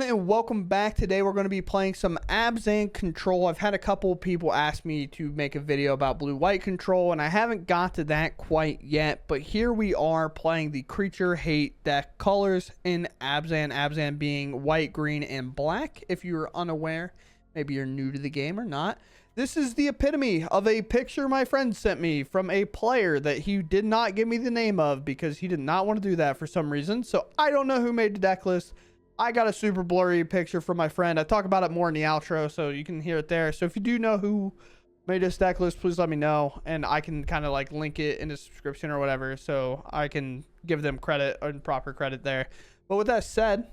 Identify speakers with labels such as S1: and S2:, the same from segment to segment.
S1: everyone, and welcome back. Today we're going to be playing some Abzan control. I've had a couple of people ask me to make a video about blue-white control, and I haven't got to that quite yet, but here we are playing the creature hate deck colors in Abzan. Abzan being white, green, and black. If you're unaware, maybe you're new to the game or not, this is the epitome of a picture my friend sent me from a player that he did not give me the name of because he did not want to do that for some reason. So I don't know who made the deck list. I got a super blurry picture from my friend. I talk about it more in the outro, so you can hear it there. So if you do know who made this deck list, please let me know, and I can kind of like link it in the description or whatever, so I can give them credit and proper credit there. But with that said,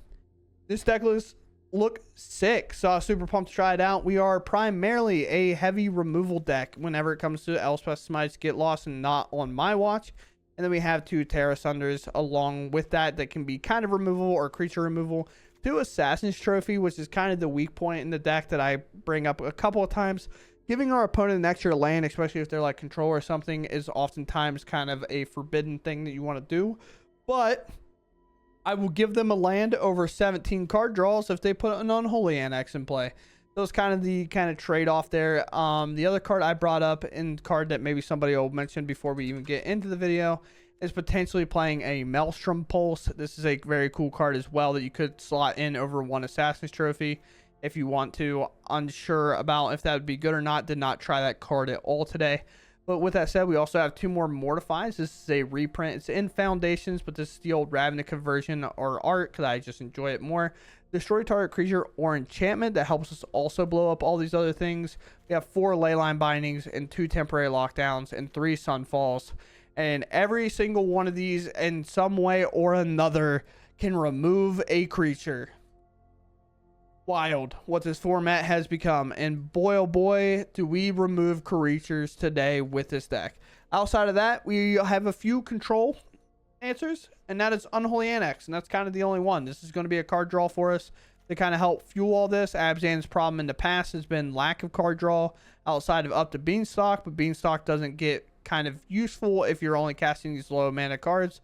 S1: this deck list look sick, so I was super pumped to try it out. We are primarily a heavy removal deck whenever it comes to Elspeth, Smites, Get Lost, and not on my watch. And then we have two Tear Asunders along with that can be kind of removal or creature removal. Two Assassin's Trophy, which is kind of the weak point in the deck that I bring up a couple of times. Giving our opponent an extra land, especially if they're like control or something, is oftentimes kind of a forbidden thing that you want to do. But I will give them a land over 17 card draws if they put an Unholy Annex in play. That was kind of the trade-off there. The other card I brought up, and card that maybe somebody will mention before we even get into the video, is potentially playing a Maelstrom Pulse. This is a very cool card as well that you could slot in over one Assassin's Trophy if you want to. Unsure about if that would be good or not. Did not try that card at all today. But with that said, we also have two more Mortifies. This is a reprint. It's in Foundations, but this is the old Ravnica version or art because I just enjoy it more. Destroy target creature or enchantment. That helps us also blow up all these other things. We have 4 Leyline Bindings and 2 temporary lockdowns and 3 Sunfalls. And every single one of these in some way or another can remove a creature. Wild what this format has become, and boy oh boy do we remove creatures today with this deck. Outside of that, we have a few control answers, and that is Unholy Annex, and that's kind of the only one. This is going to be a card draw for us to kind of help fuel all this. Abzan's problem in the past has been lack of card draw outside of Up the Beanstalk, but Beanstalk doesn't get kind of useful if you're only casting these low mana cards.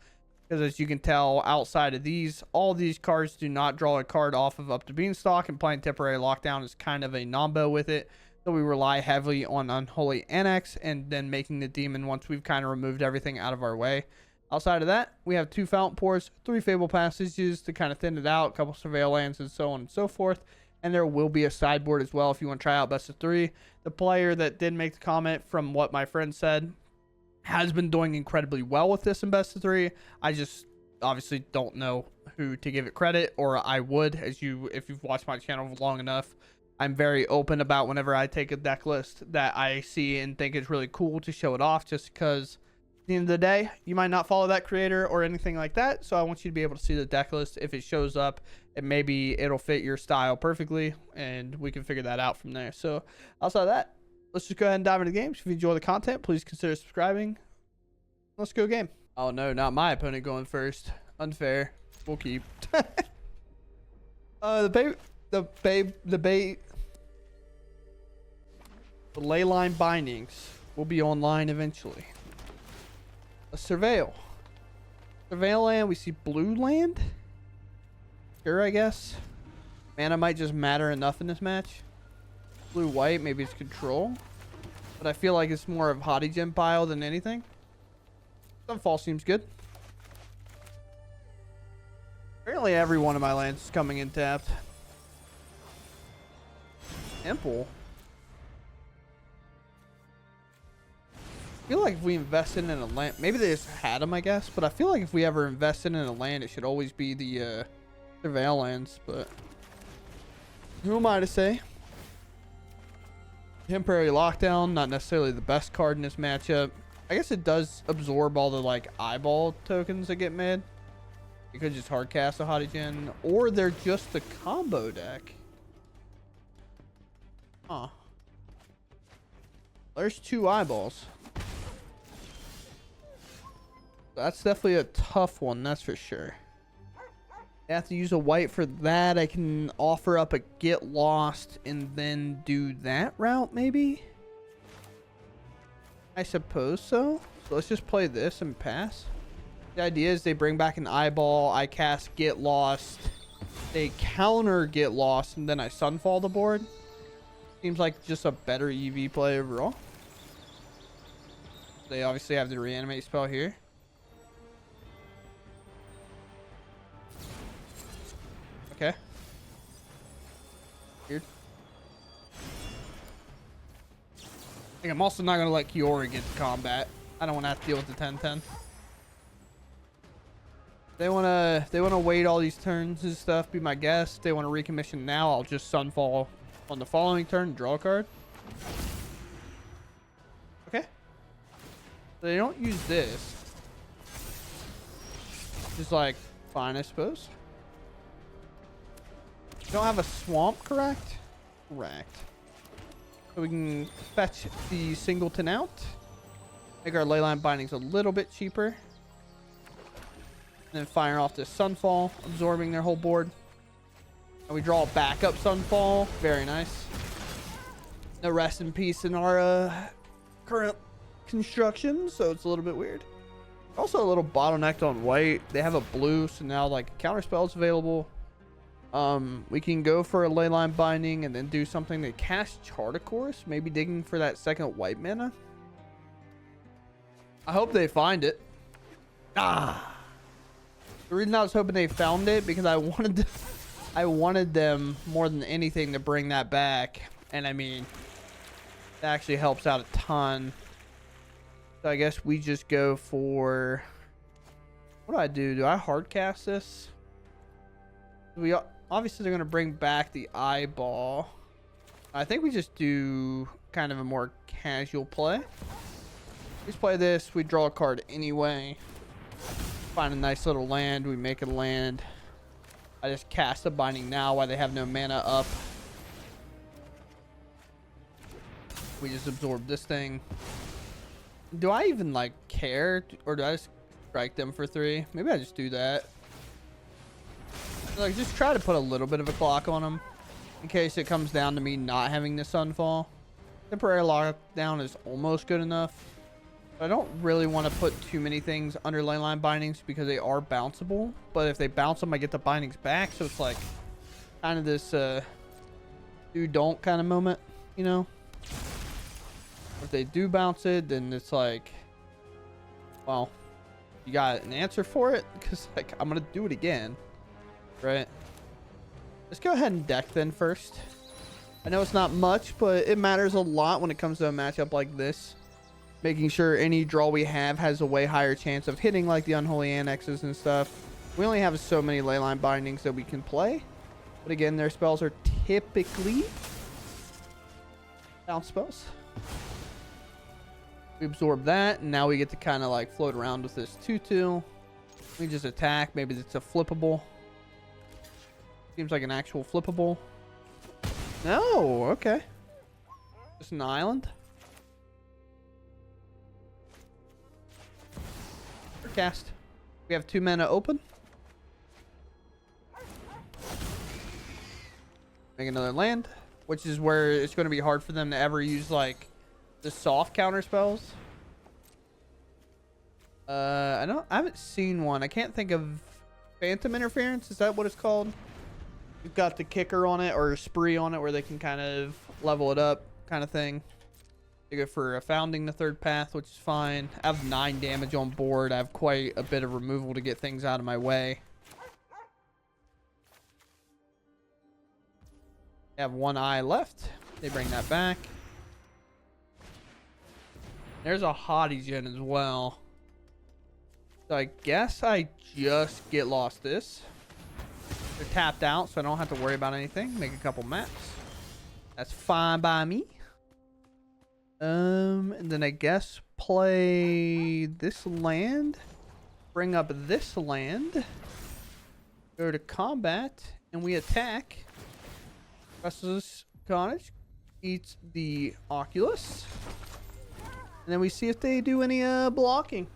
S1: Because as you can tell, outside of these, all these cards do not draw a card off of Up the Beanstalk, and playing Temporary Lockdown is kind of a nombo with it. So we rely heavily on Unholy Annex and then making the demon once we've kind of removed everything out of our way. Outside of that, we have 2 Fountain Pours, 3 Fable Passages to kind of thin it out, a couple Surveil Lands, and so on and so forth. And there will be a sideboard as well if you want to try out Best of 3. The player that did make the comment, from what my friend said, has been doing incredibly well with this in Best of 3. I just obviously don't know who to give it credit, or I would, if you've watched my channel long enough. I'm very open about whenever I take a deck list that I see and think it's really cool to show it off, just because at the end of the day, you might not follow that creator or anything like that. So I want you to be able to see the deck list if it shows up, and maybe it'll fit your style perfectly, and we can figure that out from there. So outside of that, let's just go ahead and dive into games. If you enjoy the content, please consider subscribing. Let's go game. Oh no, not my opponent going first. Unfair. We'll keep. The Leyline Bindings will be online eventually. A Surveil land. We see blue land. Sure, I guess. Mana might just matter enough in this match. Blue white, maybe it's control, but I feel like it's more of Hottie Gem pile than anything. Sunfall seems good. Apparently every one of my lands is coming in tapped. Temple. I feel like if we invested in a land, maybe they just had them, I guess, but I feel like if we ever invested in a land, it should always be the Surveil lands, but who am I to say? Temporary Lockdown, not necessarily the best card in this matchup. I guess it does absorb all the like eyeball tokens that get made. You could just hard cast a Hottie Gen, or they're just the combo deck. Huh. There's 2 eyeballs. That's definitely a tough one, that's for sure. I have to use a white for that. I can offer up a Get Lost and then do that route, maybe? I suppose so. So let's just play this and pass. The idea is they bring back an eyeball, I cast Get Lost, They counter Get Lost and then I Sunfall the board. Seems like just a better EV play overall. They obviously have the reanimate spell here. Okay. Weird. I think I'm also not going to let Kiora get to combat. I don't want to have to deal with the 10-10. They want to wait all these turns and stuff, be my guest. They want to recommission now. I'll just Sunfall on the following turn and draw a card. Okay. They don't use this. Just like fine, I suppose. You don't have a swamp, correct? Correct. So we can fetch the Singleton out. Make our Leyline Bindings a little bit cheaper. And then fire off this Sunfall, absorbing their whole board. And we draw a backup Sunfall. Very nice. No rest in peace in our current construction, so it's a little bit weird. Also a little bottlenecked on white. They have a blue, so now like counter spells available. We can go for a Leyline Binding and then do something to cast Chart of Course, maybe digging for that second white mana. I hope they find it. Ah, the reason I was hoping they found it because I wanted them more than anything to bring that back, and I mean that actually helps out a ton. So I guess we just go for, what do? Do I hard cast this? We obviously they're going to bring back the eyeball. I think we just do kind of a more casual play. We just play this, we draw a card anyway. Find a nice little land, we make a land. I just cast a binding now while they have no mana up. We just absorb this thing. Do I even like care, or do I just strike them for 3? Maybe I just do that. Like, just try to put a little bit of a clock on them in case it comes down to me not having the Sunfall. Temporary lockdown is almost good enough. But I don't really want to put too many things under Leyline Bindings because they are bounceable. But if they bounce them, I get the bindings back. So it's like kind of this do-don't kind of moment, you know? If they do bounce it, then it's like, well, you got an answer for it? Because, like, I'm going to do it again. Right? Let's go ahead and deck then first. I know it's not much, but it matters a lot when it comes to a matchup like this. Making sure any draw we have has a way higher chance of hitting like the Unholy Annexes and stuff. We only have so many Leyline Bindings that we can play. But again, their spells are typically bounce spells. We absorb that, and now we get to kind of like float around with this 2/2. We just attack. Maybe it's a flippable. Seems like an actual flippable. No, okay. Just an island. Cast. We have 2 mana open. Make another land, which is where it's going to be hard for them to ever use like the soft counter spells. I haven't seen one. I can't think of Phantom Interference. Is that what it's called? You've got the kicker on it or a spree on it where they can kind of level it up kind of thing. They go for founding the third path, which is fine. I have 9 damage on board. I have quite a bit of removal to get things out of my way. I have 1 eye left. They bring that back. There's a Hauntwoods as well. So I guess I just get lost this. They're tapped out, so I don't have to worry about anything. Make a couple maps. That's fine by me. And then I guess play this land. Bring up this land. Go to combat, and we attack. Restless Cottage eats the Oculus. And then we see if they do any blocking.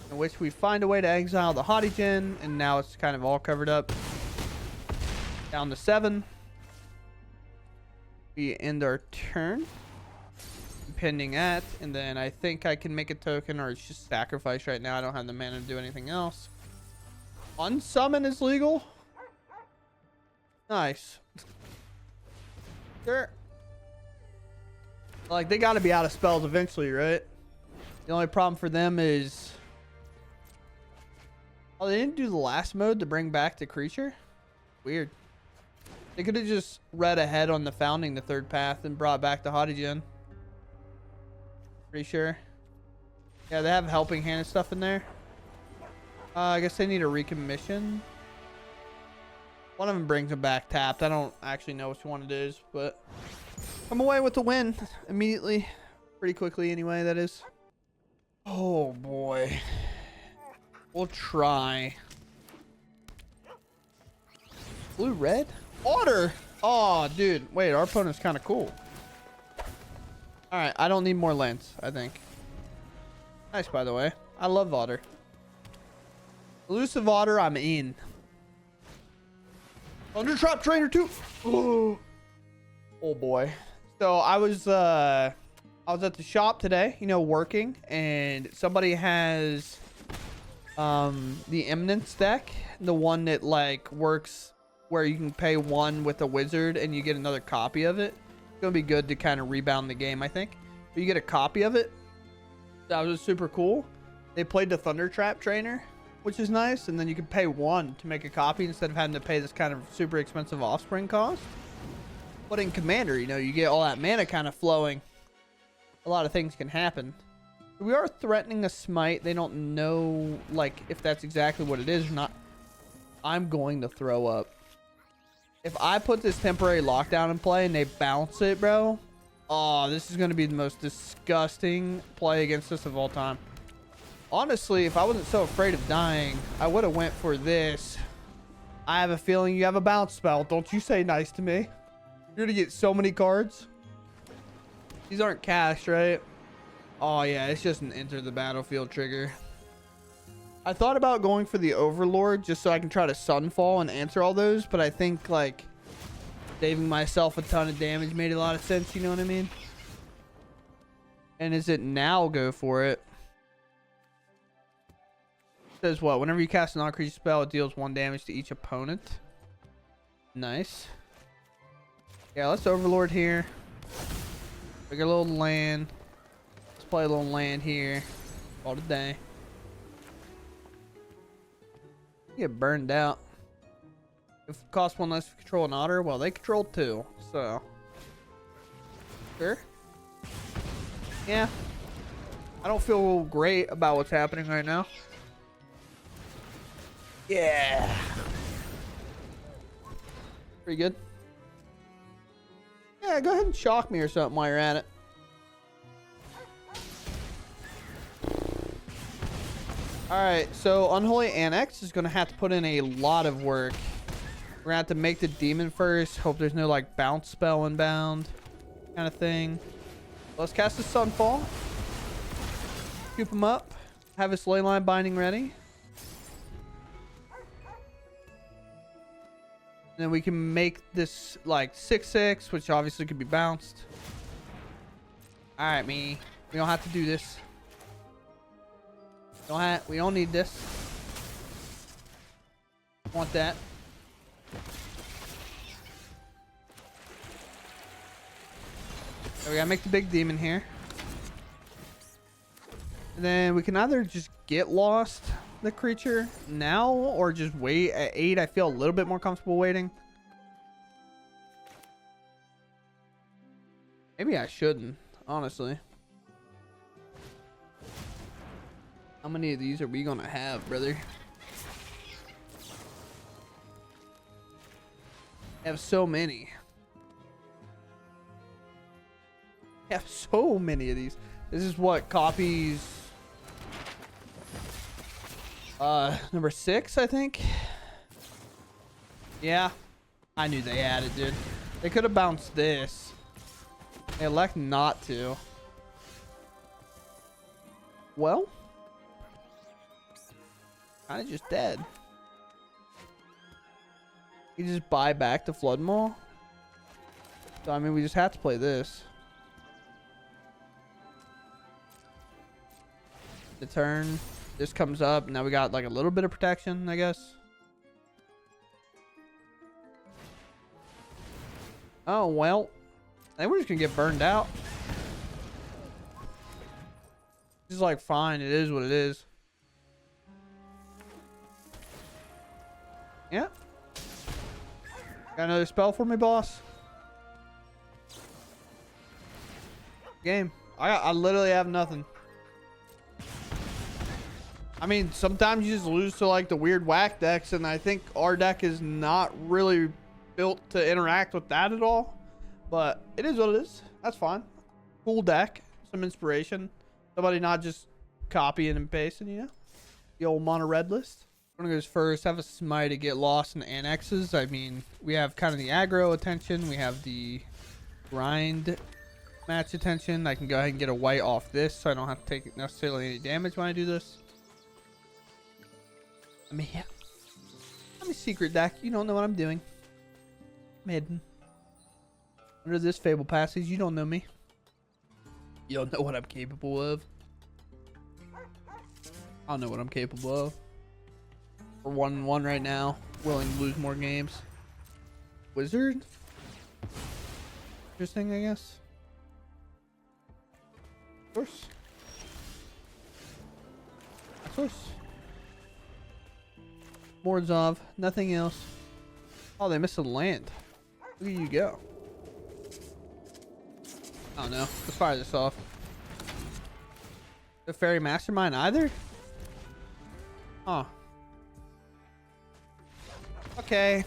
S1: In which we find a way to exile the Hauntwoods, and now it's kind of all covered up. Down to 7. We end our turn. Pending at, and then I think I can make a token, or it's just sacrifice right now. I don't have the mana to do anything else. Unsummon is legal? Nice. Sure. Like, they gotta be out of spells eventually, right? The only problem for them is... Oh, they didn't do the last mode to bring back the creature? Weird. They could have just read ahead on the founding the third path and brought back the Hauntwoods. Pretty sure. Yeah, they have helping hand and stuff in there. I guess they need a recommission. One of them brings them back tapped. I don't actually know which one it is, but come away with the win immediately. Pretty quickly anyway, that is. Oh boy. We'll try. Blue, red? Otter! Oh, dude. Wait, our opponent's kind of cool. Alright, I don't need more lands, I think. Nice, by the way. I love otter. Elusive otter, I'm in. Thunder Trap Trainer too. Oh boy. So I was at the shop today, you know, working, and somebody has the Eminence deck, the one that like works where you can pay one with a wizard and you get another copy of it. It's gonna be good to kind of rebound the game, I think. But you get a copy of it. That was super cool. They played the Thunder Trap Trainer, which is nice, and then you can pay one to make a copy instead of having to pay this kind of super expensive offspring cost. But in Commander, you know, you get all that mana kind of flowing. A lot of things can happen. We are threatening a Smite. They don't know, like, if that's exactly what it is or not. I'm going to throw up. If I put this temporary lockdown in play and they bounce it, bro. Oh, this is going to be the most disgusting play against us of all time. Honestly, if I wasn't so afraid of dying, I would have went for this. I have a feeling you have a bounce spell. Don't you say nice to me. You're going to get so many cards. These aren't cast, right? Oh, yeah. It's just an enter the battlefield trigger. I thought about going for the Overlord just so I can try to Sunfall and answer all those. But I think, like, saving myself a ton of damage made a lot of sense. You know what I mean? And is it now go for it? Says what? Whenever you cast a non-creature spell, it deals 1 damage to each opponent. Nice. Yeah, let's Overlord here. Pick a little land. Let's play a little land here. All day. Get burned out. If it costs 1 less to control an otter, well, they control 2. So. Sure. Yeah. I don't feel great about what's happening right now. Yeah. Pretty good. Yeah, go ahead and shock me or something while you're at it. Alright, so Unholy Annex is going to have to put in a lot of work. We're going to have to make the demon first. Hope there's no, like, bounce spell inbound kind of thing. Let's cast the Sunfall. Scoop him up. Have his Leyline Binding ready. And then we can make this like 6/6, which obviously could be bounced. Alright, me. We don't have to do this. We don't need this. Want that. So we gotta make the big demon here. And then we can either just get lost the creature now or just wait at 8. I feel a little bit more comfortable waiting. Maybe I shouldn't, honestly. How many of these are we gonna have, brother? I have so many. I have so many of these. This is what copies number 6, I think. Yeah, I knew they had it, dude. They could have bounced this. They elect not to. Well, kind of just dead. You just buy back the Flood Maw. So I mean, we just have to play this. The turn. This comes up. Now we got like a little bit of protection, I guess. Oh, well. I think we're just gonna get burned out. It's like, fine, it is what it is. Yeah. Got another spell for me, boss? Game. I literally have nothing. I mean, sometimes you just lose to like the weird whack decks, and I think our deck is not really built to interact with that at all. But it is what it is. That's fine. Cool deck. Some inspiration. Somebody not just copying and pasting, you know? The old mono red list. I'm gonna go first. Have a Smite to get lost in annexes. I mean, we have kind of the aggro attention. We have the grind match attention. I can go ahead and get a white off this, so I don't have to take necessarily any damage when I do this. I mean, yeah. I'm a secret deck. You don't know what I'm doing. I'm hidden. Under this Fable Passage, you don't know me. You don't know what I'm capable of. I don't know what I'm capable of. We're 1-1 right now. Willing to lose more games. Wizard? Interesting, I guess. Of course. Of course. Mordzov. Nothing else. Oh, they missed a land. Look at you go. I don't know. Let's fire this off. The Fairy Mastermind either? Huh. Okay.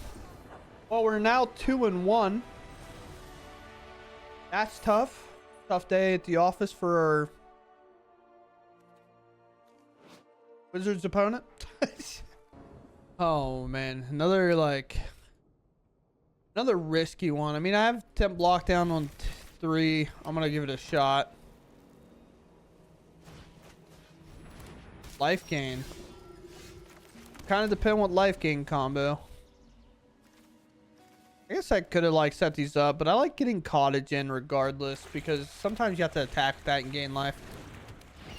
S1: Well, we're now 2-1. That's tough. Tough day at the office for our Wizards opponent. Oh, man. Another risky one. I mean, I have temp lockdown on 3. I'm gonna give it a shot. Life gain. Kind of depend what life gain combo. I guess I could have like set these up, but I like getting Cottage in regardless because sometimes you have to attack that and gain life.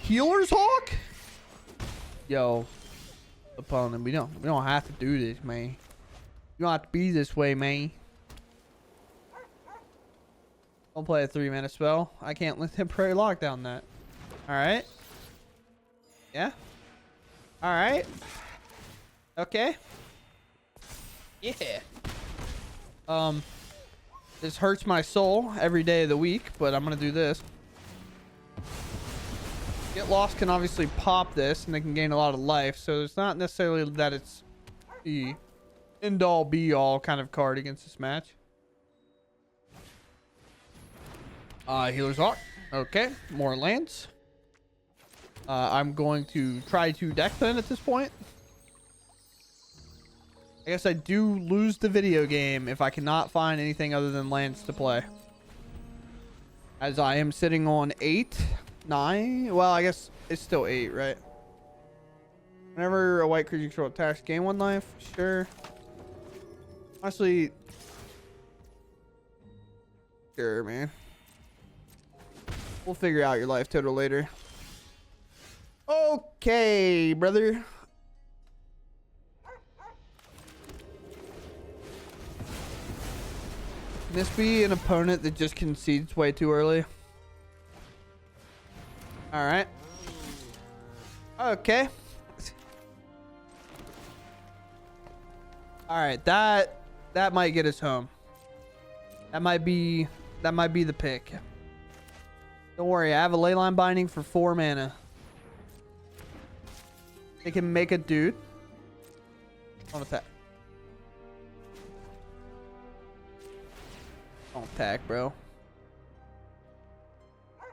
S1: Healer's Hawk? Yo, opponent, we don't have to do this, man. You don't have to be this way, man. Don't play a 3-mana spell. I can't let temporary lockdown that. Alright. Yeah. Alright. Okay. Yeah. This hurts my soul every day of the week, but I'm gonna do this. Get Lost can obviously pop this, and they can gain a lot of life, so it's not necessarily that it's the end-all be-all kind of card against this match. Healer's Hawk. Okay, more lands. I'm going to try to deck then at this point. I guess I do lose the video game if I cannot find anything other than lands to play. As I am sitting on 8, 9. Well, I guess it's still 8, right? Whenever a white creature control attacks, gain 1 life. Sure. Honestly, sure, man. We'll figure out your life total later. Okay, brother. Can this be an opponent that just concedes way too early? Alright. Okay. Alright, that might get us home. That might be the pick. Don't worry, I have a Leyline Binding for 4 mana. They can make a dude. Don't attack. Don't attack, bro.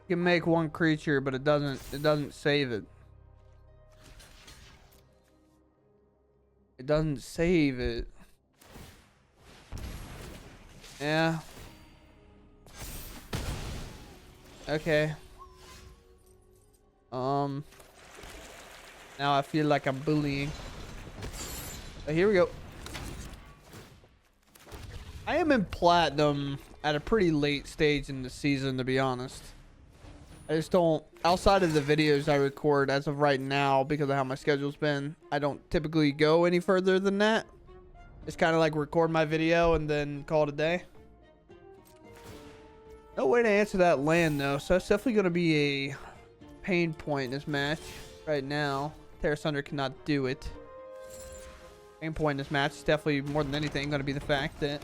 S1: You can make 1 creature, but it doesn't save it. It doesn't save it. Yeah. Okay. Now I feel like I'm bullying. But here we go. I am in platinum at a pretty late stage in the season, to be honest. I just don't, outside of the videos I record as of right now, because of how my schedule's been, I don't typically go any further than that. It's kind of like record my video and then call it a day. No way to answer that land though, so that's definitely going to be a pain point in this match right now. Tear Asunder cannot do it. Main point in this match is definitely more than anything going to be the fact that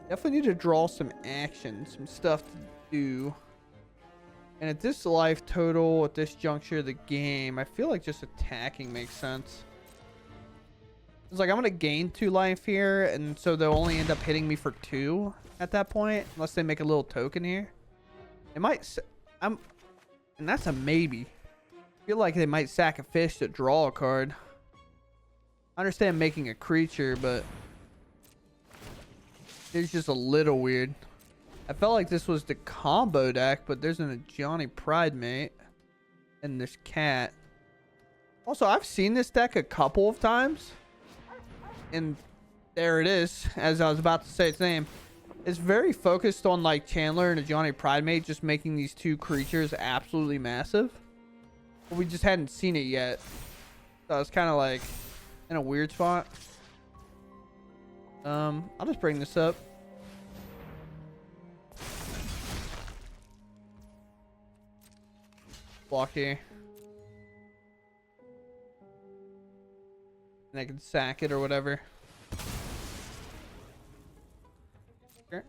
S1: definitely need to draw some action, some stuff to do. And at this life total, at this juncture of the game, I feel like just attacking makes sense. It's like I'm going to gain 2 life here, and so they'll only end up hitting me for 2 at that point, unless they make a little token here. It might... and that's a maybe. I feel like they might sack a fish to draw a card. I understand making a creature, but it's just a little weird. I felt like this was the combo deck, but there's an Johnny Pridemate and this cat. Also, I've seen this deck a couple of times, and there it is, as I was about to say its name. It's very focused on like Chandler and a Johnny Pridemate just making these 2 creatures absolutely massive. But we just hadn't seen it yet. So I was kind of like in a weird spot. I'll just bring this up. Block here. And I can sack it or whatever. Sure.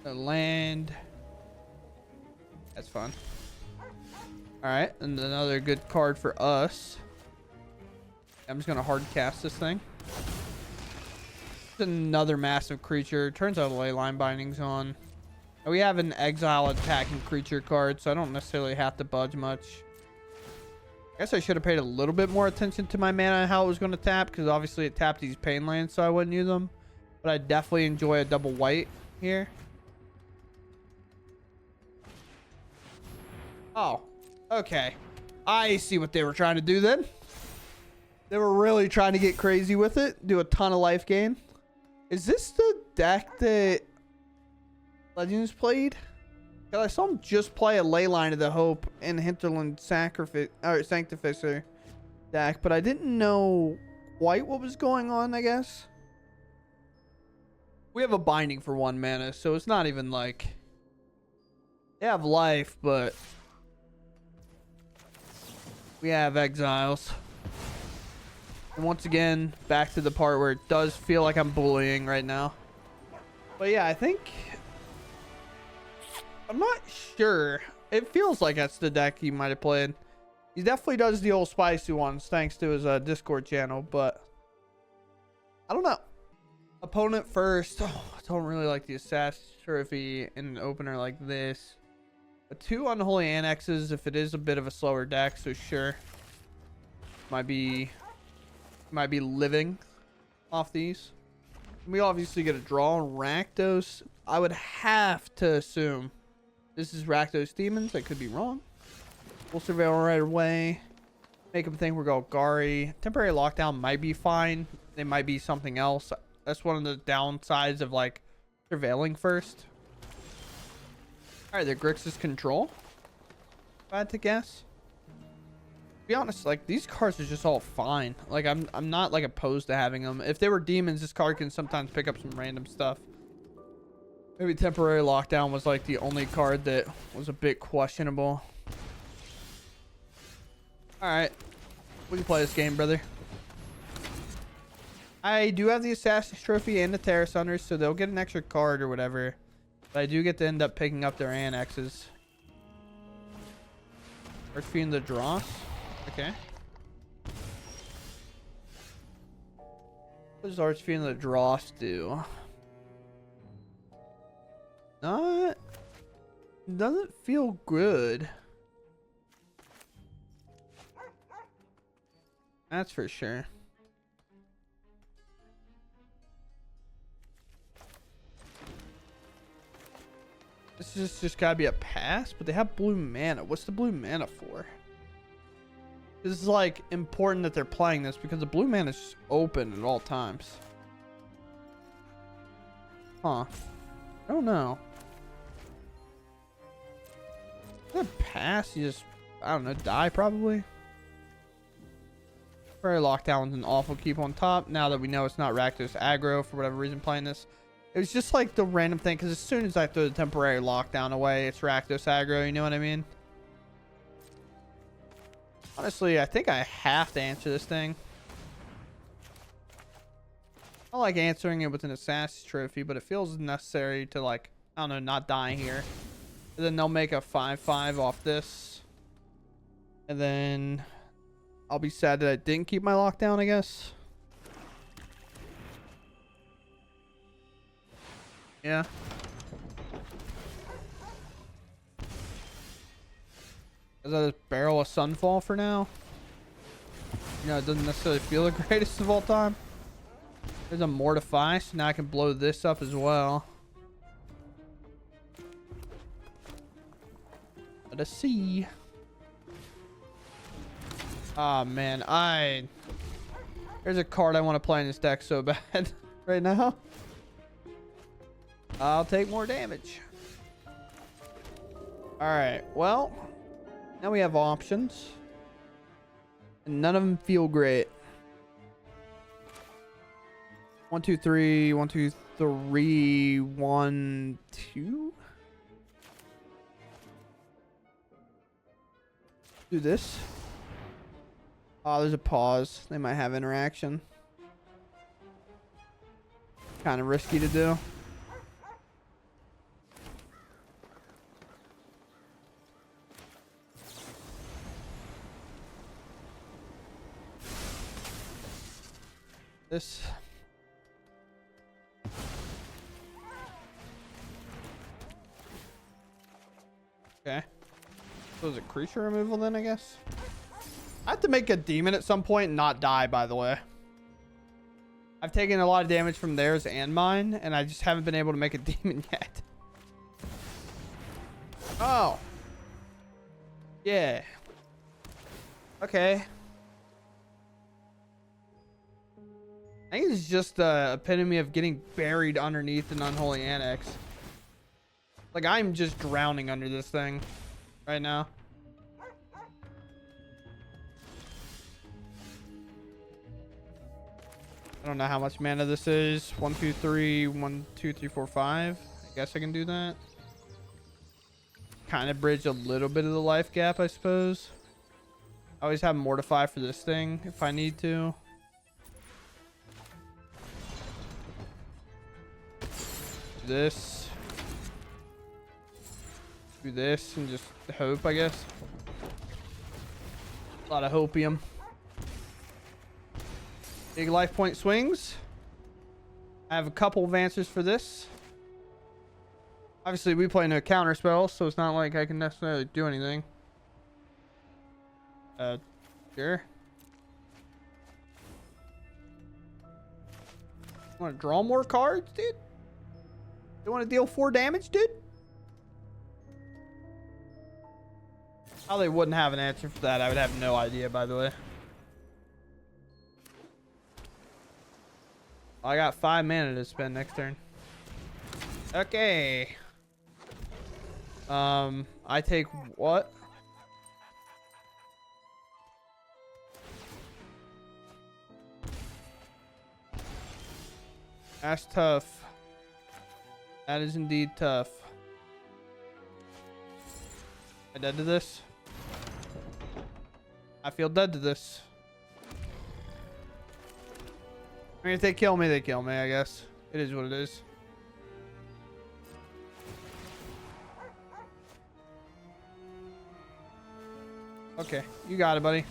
S1: A land. That's fun. Alright, and another good card for us. I'm just going to hard cast this thing. It's another massive creature. Turns out Leyline Binding's on. We have an exile attacking creature card, so I don't necessarily have to budge much. I guess I should have paid a little bit more attention to my mana and how it was going to tap, because obviously it tapped these pain lands, so I wouldn't use them. But I definitely enjoy a double white here. Oh, okay. I see what they were trying to do then. They were really trying to get crazy with it, do a ton of life gain. Is this the deck that Legends played? Because I saw him just play a Leyline of the Hope and Hinterland Sanctificer deck, but I didn't know quite what was going on, I guess. We have a binding for 1 mana, so it's not even like they have life, but we have exiles. And once again, back to the part where it does feel like I'm bullying right now. But yeah, I think... I'm not sure. It feels like that's the deck he might have played. He definitely does the old spicy ones thanks to his Discord channel, but I don't know. Opponent first. Oh, I don't really like the Assassin's Trophy in an opener like this. But 2 Unholy Annexes if it is a bit of a slower deck, so sure. Might be living off these. We obviously get a draw on Rakdos. I would have to assume this is Rakdos Demons. I could be wrong. We'll surveil right away. Make them think we're Golgari. Temporary lockdown might be fine. They might be something else. That's one of the downsides of like surveilling first. All right, they're Grixis Control. If I had to guess. To be honest, like these cards are just all fine. Like I'm not like opposed to having them. If they were demons, this card can sometimes pick up some random stuff. Maybe Temporary Lockdown was like the only card that was a bit questionable. All right, we can play this game, brother. I do have the Assassin's Trophy and the Tear Asunder, so they'll get an extra card or whatever. But I do get to end up picking up their Annexes. Archfiend the Dross. Okay. What does Archfiend the Dross do? Doesn't feel good. That's for sure. This is just gotta be a pass, but they have blue mana. What's the blue mana for? This is like important that they're playing this because the blue mana is just open at all times. Huh. I don't know. Is that pass? You just, I don't know, die probably? Temporary lockdown was an awful keep on top. Now that we know it's not Rakdos aggro for whatever reason playing this. It was just like the random thing, because as soon as I throw the temporary lockdown away, it's Rakdos aggro, you know what I mean? Honestly, I think I have to answer this thing. I like answering it with an Assassin's Trophy, but it feels necessary to, like, I don't know, not die here. And then they'll make a 5/5 off this. And then I'll be sad that I didn't keep my lockdown, I guess. Yeah. Is that a barrel of Sunfall for now? You know, it doesn't necessarily feel the greatest of all time. There's a Mortify, so now I can blow this up as well. Let us see. Ah, man, there's a card I want to play in this deck so bad right now. I'll take more damage. Alright, well, now we have options. And none of them feel great. 1, 2, 3, 1, 2, 3, 1, 2. Do this. Oh, there's a pause. They might have interaction. Kind of risky to do. This. Okay. So is it creature removal then, I guess? I have to make a demon at some point and not die, by the way. I've taken a lot of damage from theirs and mine, and I just haven't been able to make a demon yet. Oh. Yeah. Okay. I think it's just the epitome of getting buried underneath an Unholy Annex. Like, I'm just drowning under this thing right now. I don't know how much mana this is. 1, 2, 3, 1, 2, 3, 4, 5. I guess I can do that. Kind of bridge a little bit of the life gap, I suppose. I always have Mortify for this thing if I need to. Do this. Do this and just hope, I guess. A lot of hopium. Big life point swings. I have a couple of answers for this. Obviously, we play no counter spells, so it's not like I can necessarily do anything. Sure. Want to draw more cards, dude? You want to deal 4 damage, dude? How they wouldn't have an answer for that, I would have no idea, by the way. I got 5 mana to spend next turn. Okay. I take what? That's tough. That is indeed tough. I dead to this? I feel dead to this. I mean, if they kill me, they kill me, I guess. It is what it is. Okay, you got it, buddy.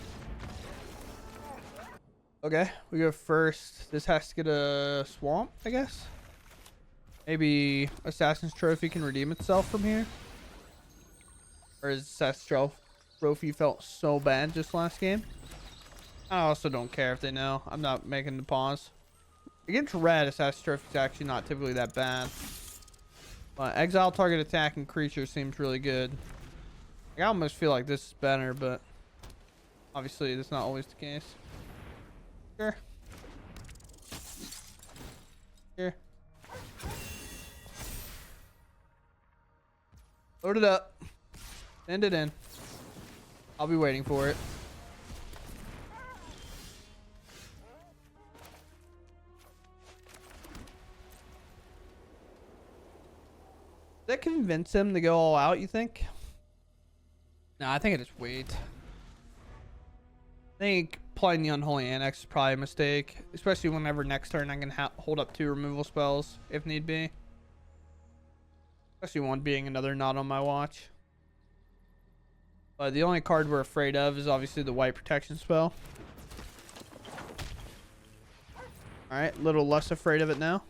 S1: Okay, we go first. This has to get a swamp, I guess. Maybe Assassin's Trophy can redeem itself from here. Or is Assassin's Trophy felt so bad just last game? I also don't care if they know. I'm not making the pause. Against red, Assassin's Trophy is actually not typically that bad. But exile target attacking creature seems really good. I almost feel like this is better, but obviously that's not always the case. Sure. Here. Load it up. Send it in. I'll be waiting for it. that convince him to go all out, you think? No, I think I just wait. I think playing the Unholy Annex is probably a mistake, especially whenever next turn I can hold up 2 removal spells if need be. Especially one being another not on my watch. But the only card we're afraid of is obviously the white protection spell. Alright, a little less afraid of it now.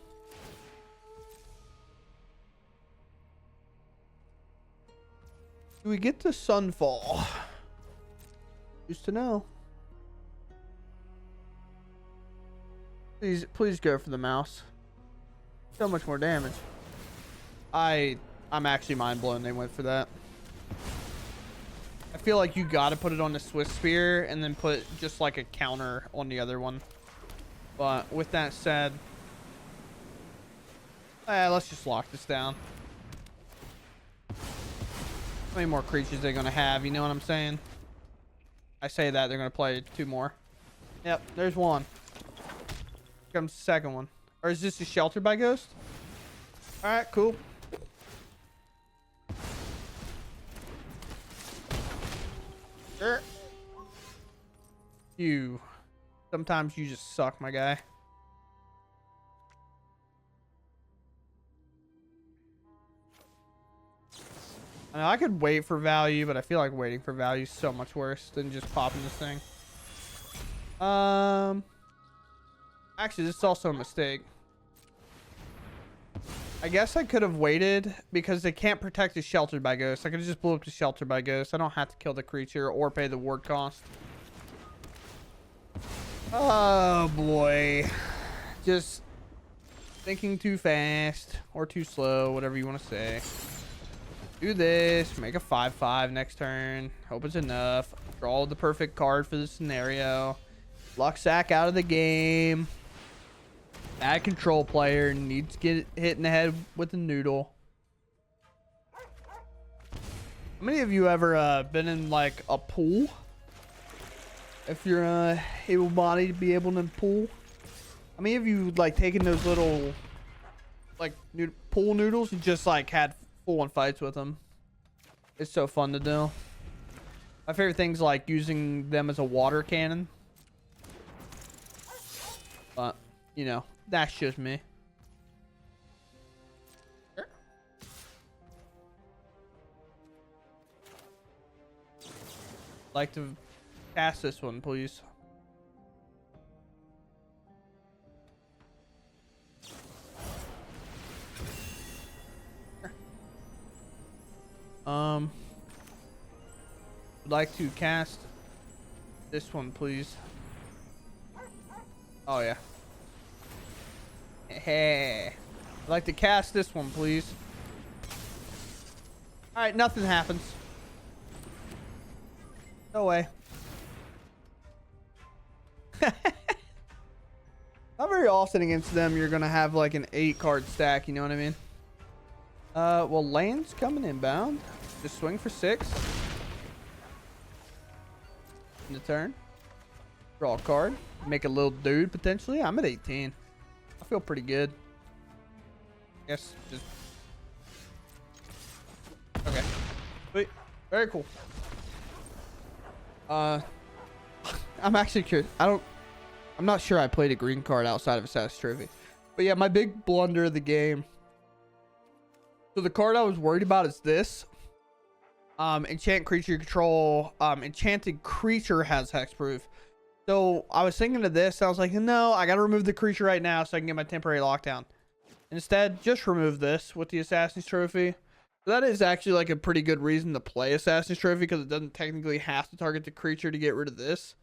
S1: Do we get to Sunfall? Used to know. Please go for the mouse. So much more damage. I'm actually mind blown they went for that. I feel like you gotta put it on the Swiss Spear and then put just like a counter on the other one. But with that said, let's just lock this down. How many more creatures they're gonna have? You know what I'm saying? I say that they're gonna play 2 more. Yep, there's one. Here comes the second one. Or is this a Shelter by Ghost? All right, cool. Sure. You. Sometimes you just suck, my guy. I know I could wait for value, but I feel like waiting for value is so much worse than just popping this thing. Actually, this is also a mistake. I guess I could have waited because they can't protect the Sheltered by Ghost. I could have just blew up the Sheltered by Ghost. I don't have to kill the creature or pay the ward cost. Oh boy. Just thinking too fast or too slow, whatever you want to say. Do this, make a 5/5 next turn. Hope it's enough. Draw the perfect card for the scenario. Luck sack out of the game. Bad control player needs to get hit in the head with a noodle. How many of you ever been in like a pool? If you're able-bodied to be able to pool. How many of you like taking those little like pool noodles and just like had full-on fights with them? It's so fun to do. My favorite thing's like using them as a water cannon. But you know, that's just me. Sure. Like to cast this one, please. Sure. Would like to cast this one, please. Oh yeah. Hey, I'd like to cast this one, please. All right, nothing happens. No way. Not very often against them you're gonna have like an 8-card stack, you know what I mean? Well, land's coming inbound. Just swing for 6 in the turn. Draw a card. Make a little dude potentially. I'm at 18. I feel pretty good. Guess just okay. Sweet. Very cool. I'm actually curious. I'm not sure I played a green card outside of Assassin's Trophy. But yeah, my big blunder of the game. So the card I was worried about is this. Enchant creature control. Enchanted creature has hexproof. So I was thinking of this. I was like, no, I got to remove the creature right now so I can get my temporary lockdown. Instead, just remove this with the Assassin's Trophy. So that is actually like a pretty good reason to play Assassin's Trophy because it doesn't technically have to target the creature to get rid of this.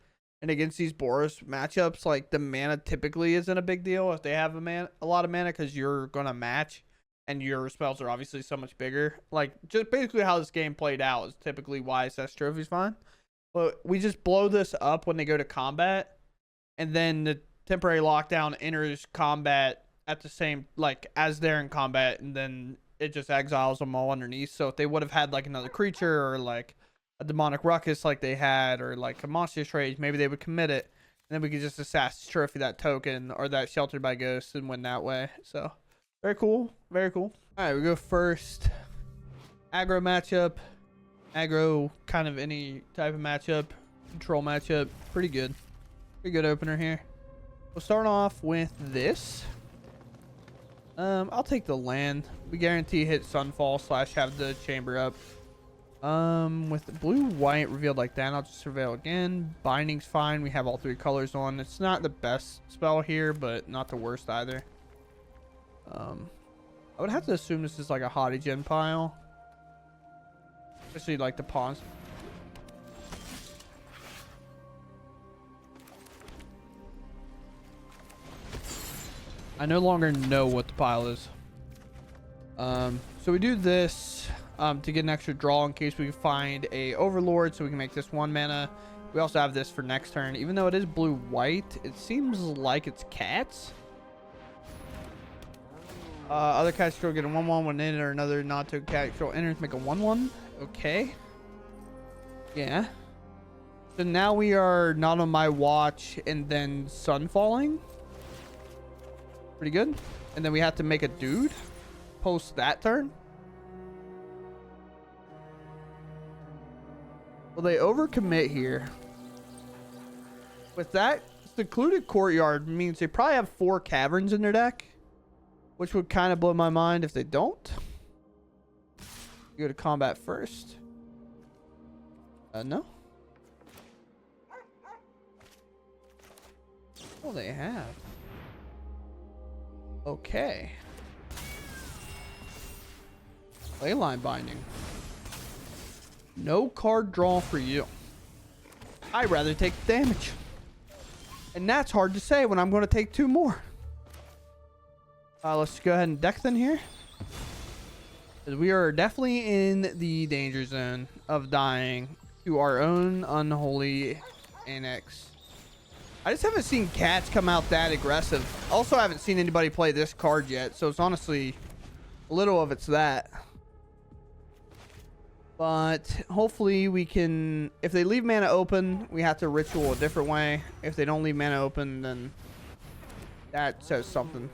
S1: And against these Boros matchups, like the mana typically isn't a big deal if they have a lot of mana because you're going to match and your spells are obviously so much bigger. Like just basically how this game played out is typically why Assassin's Trophy is fine. But we just blow this up when they go to combat, and then the temporary lockdown enters combat at the same, like, as they're in combat, and then it just exiles them all underneath. So if they would have had, like, another creature, or, like, a demonic ruckus like they had, or, like, a monstrous rage, maybe they would commit it, and then we could just Assassin's Trophy that token, or that Sheltered by Ghosts, and win that way. So, very cool. Very cool. All right, we go first. Aggro matchup. Aggro, kind of any type of matchup. Control matchup. Pretty good. Pretty good opener here. We'll start off with this. I'll take the land. We guarantee hit Sunfall / have the chamber up. With the blue-white revealed like that, I'll just surveil again. Binding's fine. We have all 3 colors on. It's not the best spell here, but not the worst either. I would have to assume this is like a hottie gen pile. Especially like the pawns. I no longer know what the pile is. So we do this to get an extra draw in case we find a Overlord, so we can make this 1 mana. We also have this for next turn. Even though it is blue-white, it seems like it's cats. Other cats still get a 1/1 when in, or another non-token cat control enters, make a 1/1. Okay. Yeah. So now we are not on my watch and then sun falling. Pretty good. And then we have to make a dude post that turn. Well, they overcommit here. With that, Secluded Courtyard means they probably have 4 caverns in their deck, which would kind of blow my mind if they don't. Go to combat first. No. Oh, they have. Okay. Leyline Binding. No card draw for you. I'd rather take damage. And that's hard to say when I'm going to take 2 more. Let's go ahead and deck them here. We are definitely in the danger zone of dying to our own Unholy Annex. I just haven't seen cats come out that aggressive. Also, I haven't seen anybody play this card yet, so it's honestly a little of it's that. But hopefully we can, if they leave mana open, we have to ritual a different way. If they don't leave mana open, then that says something.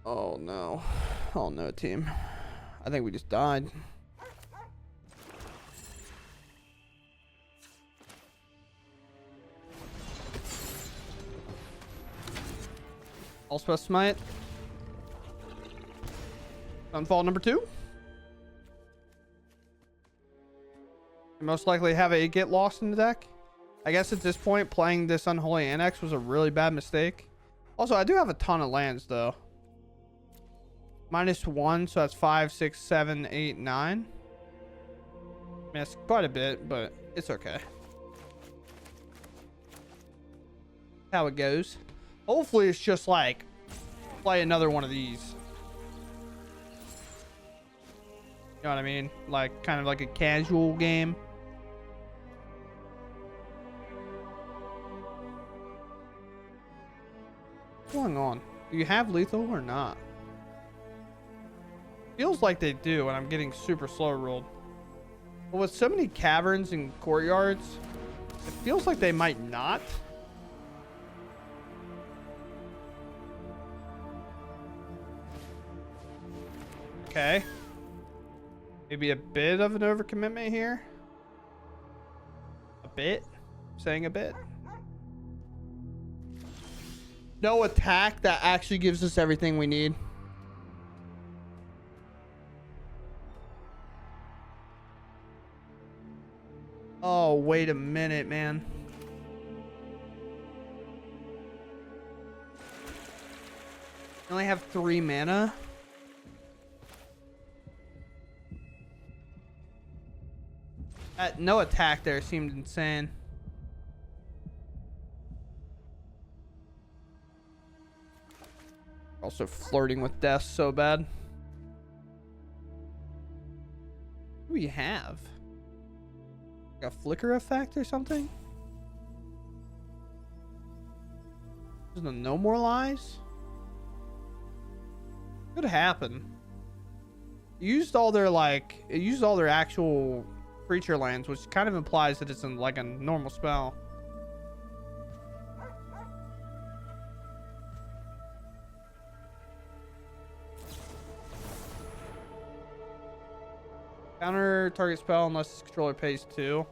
S1: Oh no. Oh no, team. I think we just died. Elspeth Smite. Sunfall number 2. Most likely have a get lost in the deck. I guess at this point, playing this Unholy Annex was a really bad mistake. Also, I do have a ton of lands, though. -1, so that's 5, 6, 7, 8, 9. I mean, that's quite a bit, but it's okay. How it goes. Hopefully, it's just like play another one of these. You know what I mean? Like, kind of like a casual game. What's going on? Do you have lethal or not? Feels like they do, and I'm getting super slow rolled. But with so many caverns and courtyards, it feels like they might not. Okay. Maybe a bit of an overcommitment here. A bit. Saying a bit. No attack that actually gives us everything we need. Oh, wait a minute, man. I only have 3 mana. No attack there seemed insane. Also flirting with death so bad. What do we have? Like a flicker effect or something? There's no more lies? Could happen. It used all their actual creature lands, which kind of implies that it's in like a normal spell. Counter target spell unless the controller pays 2.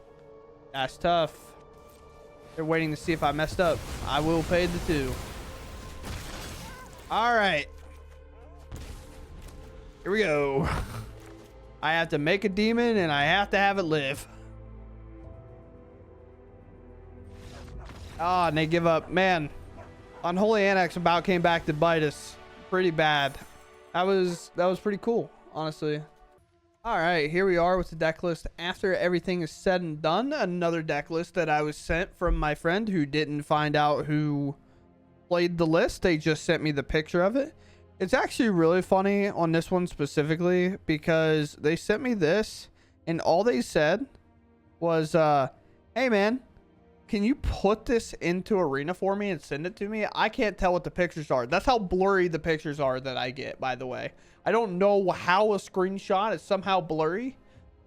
S1: That's tough. They're waiting to see if I messed up. I will pay the 2. All right. Here we go. I have to make a demon and I have to have it live. Ah, and they give up. Man, Unholy Annex about came back to bite us pretty bad. That was pretty cool, honestly. All right, here we are with the deck list after everything is said and done. Another deck list that I was sent from my friend who didn't find out who played the list. They just sent me the picture of it. It's actually really funny on this one specifically because they sent me this and all they said was, hey man, can you put this into Arena for me and send it to me? I can't tell what the pictures are. That's how blurry the pictures are that I get, by the way. I don't know how a screenshot is somehow blurry,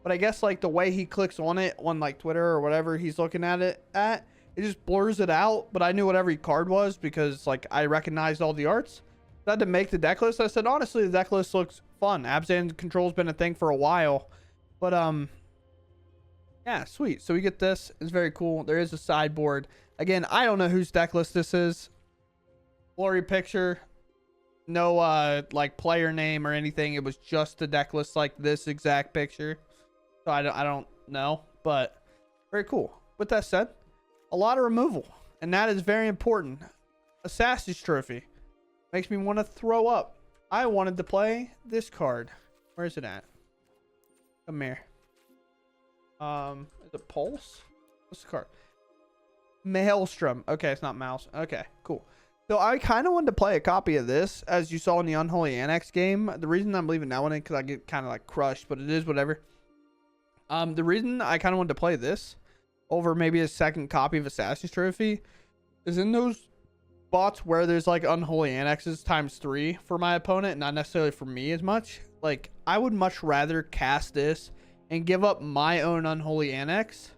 S1: but I guess like the way he clicks on it on like Twitter or whatever he's looking at it at, it just blurs it out. But I knew what every card was because like I recognized all the arts. So I had to make the deck list. I said, honestly, the deck list looks fun. Abzan control's been a thing for a while, but yeah, sweet. So we get this. It's very cool. There is a sideboard. Again, I don't know whose deck list this is. Blurry picture. No like player name or anything. It was just a deck list like this exact picture. So I don't know, but very cool. With that said, a lot of removal, and that is very important. Assassin's Trophy makes me want to throw up. I wanted to play this card. Where is it at? Come here. Is it Pulse? What's the card? Maelstrom. Okay, it's not Mouse. Okay, cool. So I kind of wanted to play a copy of this, as you saw in the Unholy Annex game. The reason I'm leaving that one in because I get kind of like crushed, but it is whatever. The reason I kind of wanted to play this over maybe a second copy of Assassin's Trophy is in those spots where there's like Unholy Annexes ×3 for my opponent, not necessarily for me as much. Like I would much rather cast this and give up my own Unholy Annex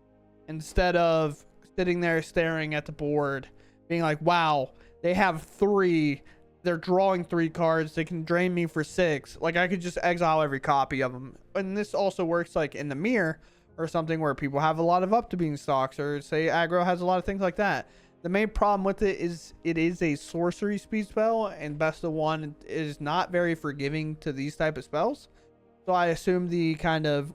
S1: instead of sitting there staring at the board being like, wow, they have 3, they're drawing 3 cards, they can drain me for 6. Like I could just exile every copy of them. And this also works like in the mirror or something where people have a lot of Up the Beanstalks, or say aggro has a lot of things like that. The main problem with it is a sorcery speed spell, and best of one is not very forgiving to these type of spells. So I assume the kind of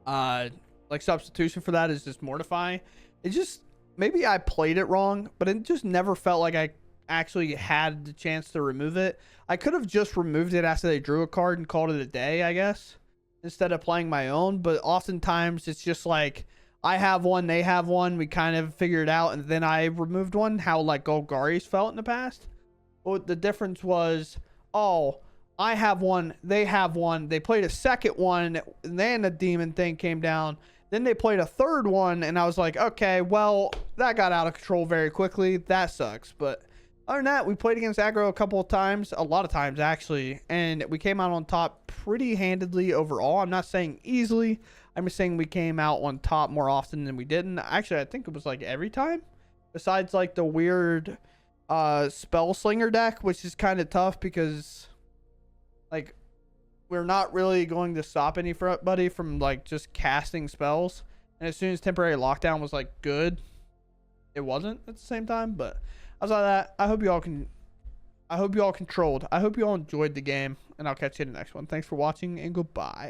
S1: like substitution for that is just Mortify. It just, maybe I played it wrong, but it just never felt like I actually had the chance to remove it. I could have just removed it after they drew a card and called it a day, I guess, instead of playing my own. But oftentimes it's just like I have one, they have one, we kind of figure it out, and then I removed one, how like Golgari's felt in the past. But the difference was, oh, I have one, they have one, they played a second one, and then the demon thing came down, then they played a third one, and I was like, okay, well, that got out of control very quickly. That sucks. But other than that, we played against aggro a couple of times, a lot of times actually, and we came out on top pretty handedly overall. I'm not saying easily, I'm just saying we came out on top more often than we didn't. Actually, I think it was like every time, besides like the weird spell slinger deck, which is kind of tough because like we're not really going to stop anybody from like just casting spells. And as soon as temporary lockdown was like good, it wasn't at the same time. But outside of that, I hope you all controlled. I hope you all enjoyed the game, and I'll catch you in the next one. Thanks for watching, and goodbye.